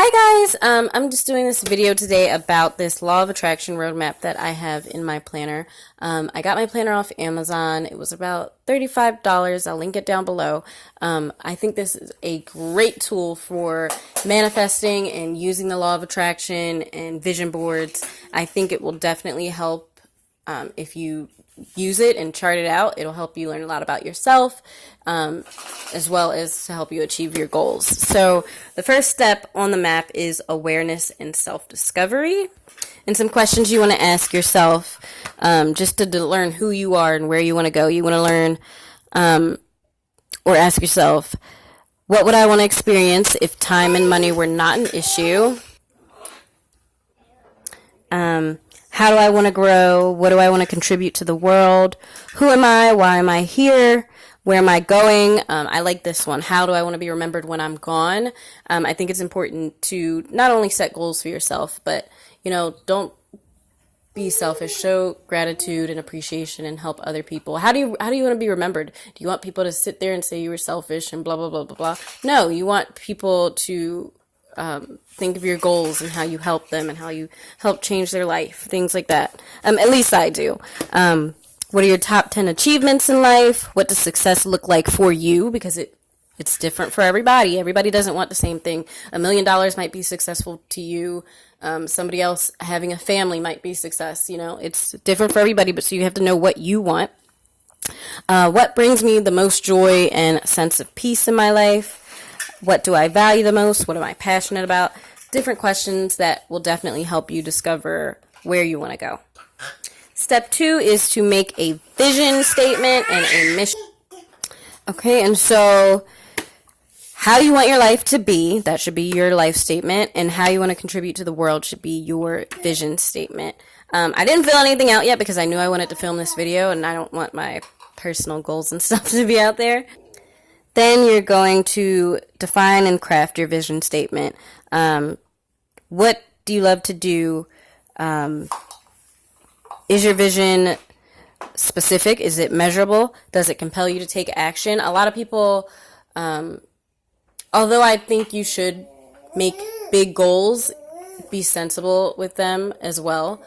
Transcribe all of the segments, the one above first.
Hi guys, I'm just doing this video today about this law of attraction roadmap that I have in my planner. I got my planner off Amazon. It was about $35. I'll link it down below. I think this is a great tool for manifesting and using the law of attraction and vision boards. I think it will definitely help if you use it and chart it out. It'll help you learn a lot about yourself, as well as to help you achieve your goals. So the first step on the map is awareness and self-discovery, and some questions you want to ask yourself, just to learn who you are and where you want to go. You want to learn, or ask yourself, what would I want to experience if time and money were not an issue? How do I want to grow? What do I want to contribute to the world? Who am I? Why am I here? Where am I going? I like this one. How do I want to be remembered when I'm gone? I think it's important to not only set goals for yourself, but, don't be selfish. Show gratitude and appreciation and help other people. How do you want to be remembered? Do you want people to sit there and say you were selfish and blah, blah, blah, blah, blah? No, you want people to think of your goals and how you help them and how you help change their life, things like that. At least I do. What are your top 10 achievements in life? What does success look like for you? Because it's different for everybody. Everybody doesn't want the same thing. $1 million might be successful to you. Somebody else having a family might be success. It's different for everybody, but so you have to know what you want. What brings me the most joy and sense of peace in my life? What do I value the most? What am I passionate about? Different questions that will definitely help you discover where you want to go. Step 2 is to make a vision statement and a mission. Okay, and so how you want your life to be, that should be your life statement, and how you want to contribute to the world should be your vision statement. I didn't fill anything out yet because I knew I wanted to film this video, and I don't want my personal goals and stuff to be out there. Then you're going to define and craft your vision statement. What do you love to do? Is your vision specific? Is it measurable? Does it compel you to take action? A lot of people, although I think you should make big goals, be sensible with them as well.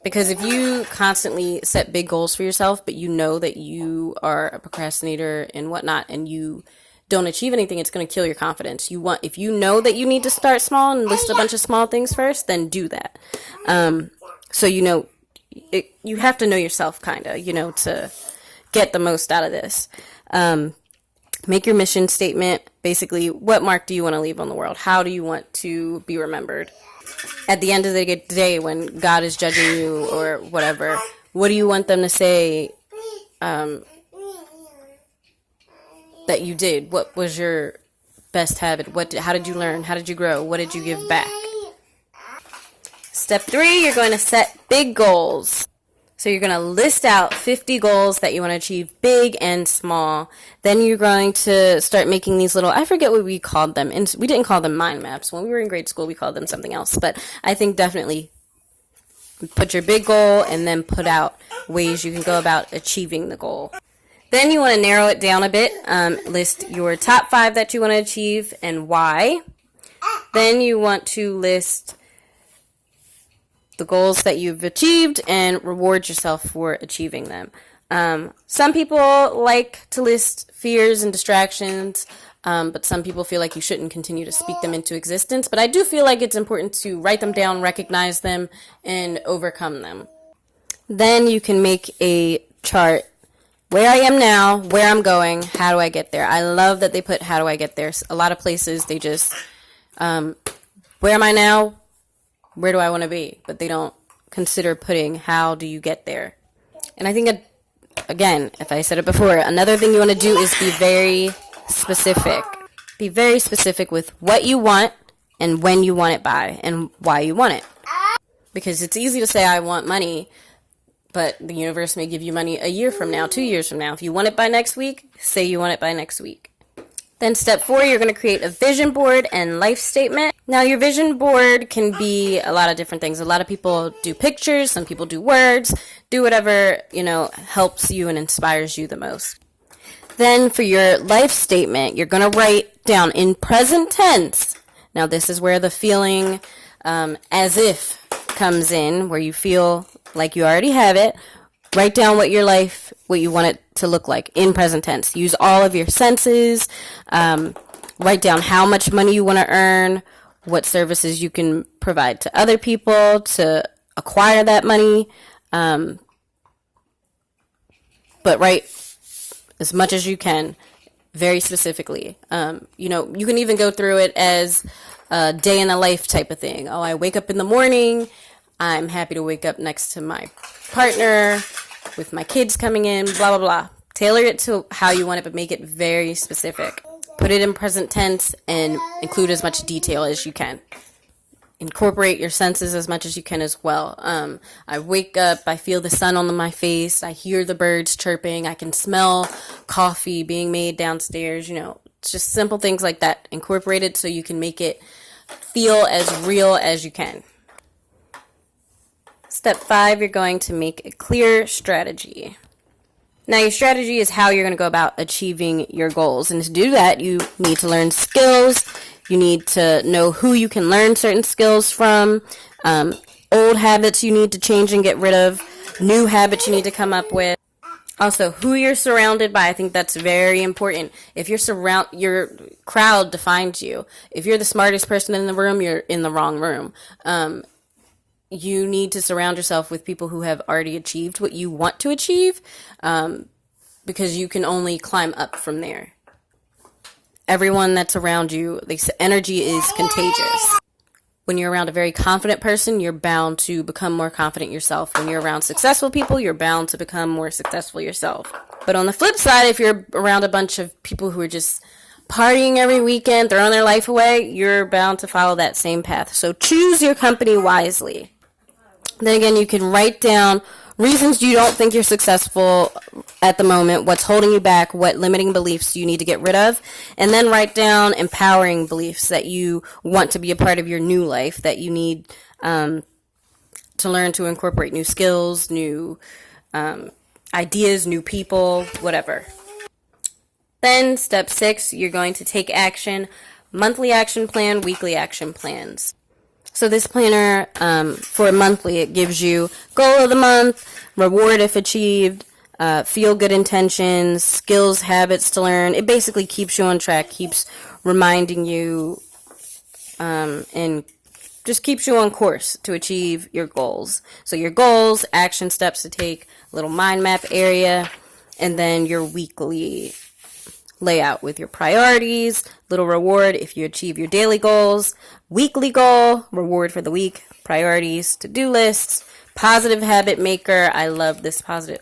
Because if you constantly set big goals for yourself, but you know that you are a procrastinator and whatnot, and you don't achieve anything, it's going to kill your confidence. If you know that you need to start small and list a bunch of small things first, then do that. So you have to know yourself, kind of, to get the most out of this. Make your mission statement. Basically, what mark do you want to leave on the world? How do you want to be remembered? At the end of the day, when God is judging you or whatever, what do you want them to say that you did? What was your best habit? How did you learn? How did you grow? What did you give back? Step 3, you're going to set big goals. So you're going to list out 50 goals that you want to achieve, big and small. Then you're going to start making these little, I forget what we called them. And we didn't call them mind maps. When we were in grade school, we called them something else. But I think definitely put your big goal and then put out ways you can go about achieving the goal. Then you want to narrow it down a bit. List your top 5 that you want to achieve and why. Then you want to list the goals that you've achieved and reward yourself for achieving them. Some people like to list fears and distractions, but some people feel like you shouldn't continue to speak them into existence. But I do feel like it's important to write them down, recognize them, and overcome them. Then you can make a chart. Where I am now, where I'm going, how do I get there? I love that they put how do I get there. A lot of places they just, where am I now? Where do I want to be? But they don't consider putting how do you get there. And I think, again, if I said it before, another thing you want to do is be very specific. Be very specific with what you want and when you want it by and why you want it. Because it's easy to say I want money, but the universe may give you money a year from now, 2 years from now. If you want it by next week, say you want it by next week. Then step 4, you're going to create a vision board and life statement. Now, your vision board can be a lot of different things. A lot of people do pictures. Some people do words. Do whatever, helps you and inspires you the most. Then for your life statement, you're going to write down in present tense Now, this is where the feeling as if comes in, where you feel like you already have it. Write down what you want it to look like in present tense. Use all of your senses. Write down how much money you want to earn, what services you can provide to other people to acquire that money. But write as much as you can, very specifically. You can even go through it as a day in the life type of thing. Oh, I wake up in the morning. I'm happy to wake up next to my partner with my kids coming in, blah, blah, blah. Tailor it to how you want it, but make it very specific. Put it in present tense and include as much detail as you can. Incorporate your senses as much as you can as well. I wake up, I feel the sun on my face, I hear the birds chirping, I can smell coffee being made downstairs, it's just simple things like that. Incorporate it so you can make it feel as real as you can. Step 5, you're going to make a clear strategy. Now, your strategy is how you're going to go about achieving your goals. And to do that, you need to learn skills. You need to know who you can learn certain skills from. Old habits you need to change and get rid of. New habits you need to come up with. Also, who you're surrounded by. I think that's very important. If your crowd defines you. If you're the smartest person in the room, you're in the wrong room. You need to surround yourself with people who have already achieved what you want to achieve, because you can only climb up from there. Everyone that's around you, energy is contagious. When you're around a very confident person, you're bound to become more confident yourself. When you're around successful people, you're bound to become more successful yourself. But on the flip side, if you're around a bunch of people who are just partying every weekend, throwing their life away, you're bound to follow that same path. So choose your company wisely. Then again, you can write down reasons you don't think you're successful at the moment, what's holding you back, what limiting beliefs you need to get rid of, and then write down empowering beliefs that you want to be a part of your new life, that you need to learn to incorporate new skills, new ideas, new people, whatever. Then, step 6, you're going to take action, monthly action plan, weekly action plans. So this planner, for monthly, it gives you goal of the month, reward if achieved, feel good intentions, skills, habits to learn. It basically keeps you on track, keeps reminding you, and just keeps you on course to achieve your goals. So your goals, action steps to take, little mind map area, and then your weekly layout with your priorities, little reward if you achieve your daily goals, weekly goal, reward for the week, priorities, to-do lists, positive habit maker. I love this positive.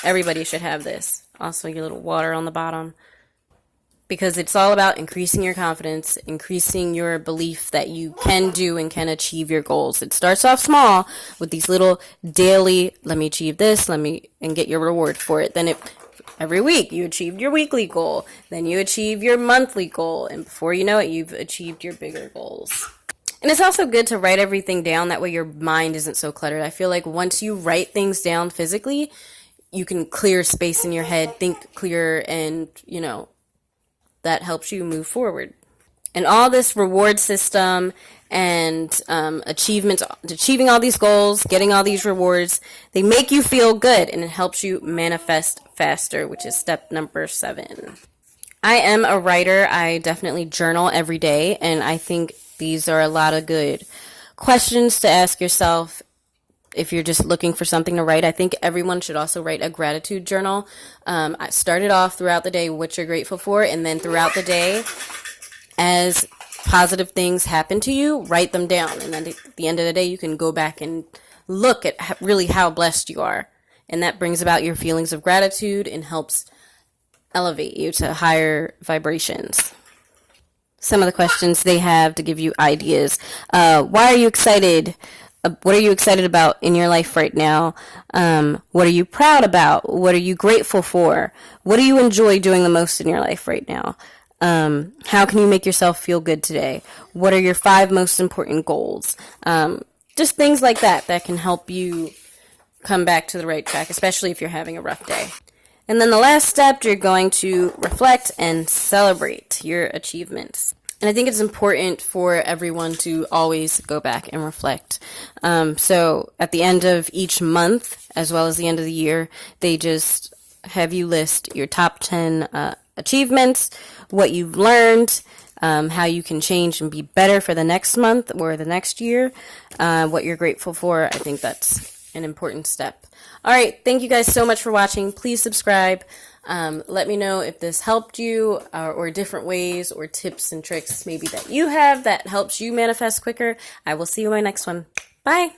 Everybody should have this. Also, your little water on the bottom, because it's all about increasing your confidence, increasing your belief that you can do and can achieve your goals. It starts off small with these little daily, let me achieve this, and get your reward for it. Then every week you achieved your weekly goal, then you achieve your monthly goal, and before you know it, you've achieved your bigger goals. And it's also good to write everything down, that way your mind isn't so cluttered. I feel like once you write things down physically, you can clear space in your head, think clearer, and that helps you move forward. And all this reward system and achieving all these goals, getting all these rewards, they make you feel good, and it helps you manifest faster, which is step number 7. I am a writer. I definitely journal every day, and I think these are a lot of good questions to ask yourself if you're just looking for something to write. I think everyone should also write a gratitude journal. I started off throughout the day what you're grateful for, and then throughout the day, as positive things happen to you, write them down. And then at the end of the day, you can go back and look at really how blessed you are. And that brings about your feelings of gratitude and helps elevate you to higher vibrations. Some of the questions they have to give you ideas. Why are you excited? What are you excited about in your life right now? What are you proud about? What are you grateful for? What do you enjoy doing the most in your life right now? How can you make yourself feel good today? What are your 5 most important goals? Just things like that can help you come back to the right track, especially if you're having a rough day. And then the last step, you're going to reflect and celebrate your achievements. And I think it's important for everyone to always go back and reflect. So at the end of each month, as well as the end of the year, they just have you list your top 10 achievements, what you've learned, how you can change and be better for the next month or the next year, what you're grateful for. I think that's an important step. All right. Thank you guys so much for watching. Please subscribe. Let me know if this helped you or different ways or tips and tricks maybe that you have that helps you manifest quicker. I will see you in my next one. Bye.